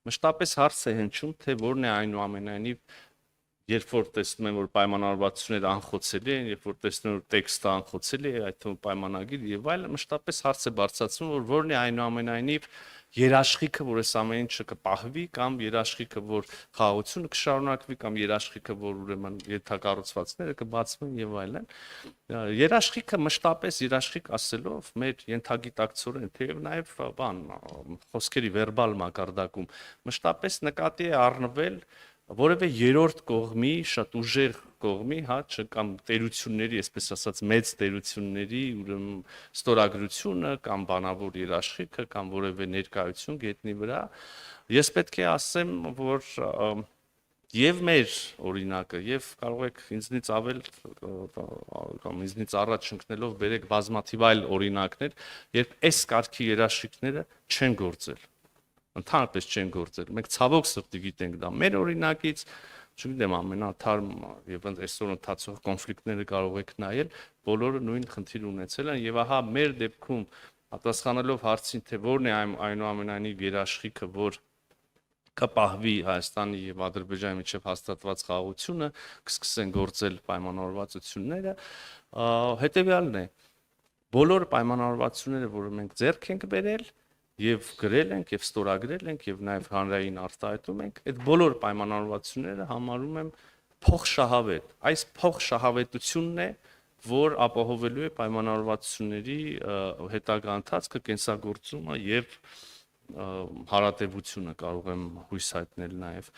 Մշտապես հարց է հնչում, թե որն է այնուամենայնիվ երբ որ տեսնում են, որ պայմանավորվածությունները անխոցելի են, երբ որ տեսնում են, որ տեքստը անխոցելի է, այդ թվում պայմանագիր եւ այլն, մշտապես հարց է բարձրացվում, որ որն է այնուամենայնիվ երաշխիքը, որ այս ամեն ինչը կպահվի, կամ երաշխիքը, որ խաղաղությունը կշարունակվի, կամ երաշխիքը, որ ուրեմն ենթակառուցվածքները կբացվեն եւ այլն։ Երաշխիքը մշտապես երաշխիք ասելով մեր ենթագիտակցորեն, թեև նաեւ բան խոսքերի վերբալ մակարդակում մշտապես նկատի է առնվել որևէ երրորդ կողմի, շատ ուժեղ կողմի, հա, կամ տերությունների, այսպես ասած, մեծ տերությունների ուրեմն ստորագրությունը կամ բանավոր երաշխիքը կամ որևէ ներկայություն գետնի վրա։ Ես պետք է ասեմ, որ եւ մեր օրինակը, եւ կարող եք ինձնից ավել կամ ինձնից առաջ ընկնելով բերեք բազմաթիվ այլ օրինակներ, երբ այս կարգի երաշխիքները չեն գործել։ Ընդհանրապես չեն գործել։ Մենք ցավոք սրտի գիտենք դա մեր օրինակից, չգիտեմ, ամենաթարմ եւ այսօր ընթացող կոնֆլիկտները կարող եք նայել, բոլորը նույն խնդիր ունեցել են եւ ահա մեր դեպքում պատասխանելով հարցին, թե որն է այնուամենայնիվ երաշխիքը, որ կպահվի Հայաստանի եւ Ադրբեջանի միջև հաստատված խաղաղությունը, կսկսեն գործել պայմանավորվածությունները, հետեւյալն է. բոլոր պայմանավորվածությունները, որը մենք ձեռք ենք բերել, եւ գրել ենք եւ ստորագրել ենք եւ նաեւ հանրային արտահայտում ենք, այդ բոլոր պայմանավորվածությունները համարում եմ փոխշահավետ։ Այս փոխշահավետությունն է, որ ապահովելու է պայմանավորվածությունների հետագա ընթացքը, կենսագործումը եւ հարատեվությունը կարող եմ հույս հայտնել նաեւ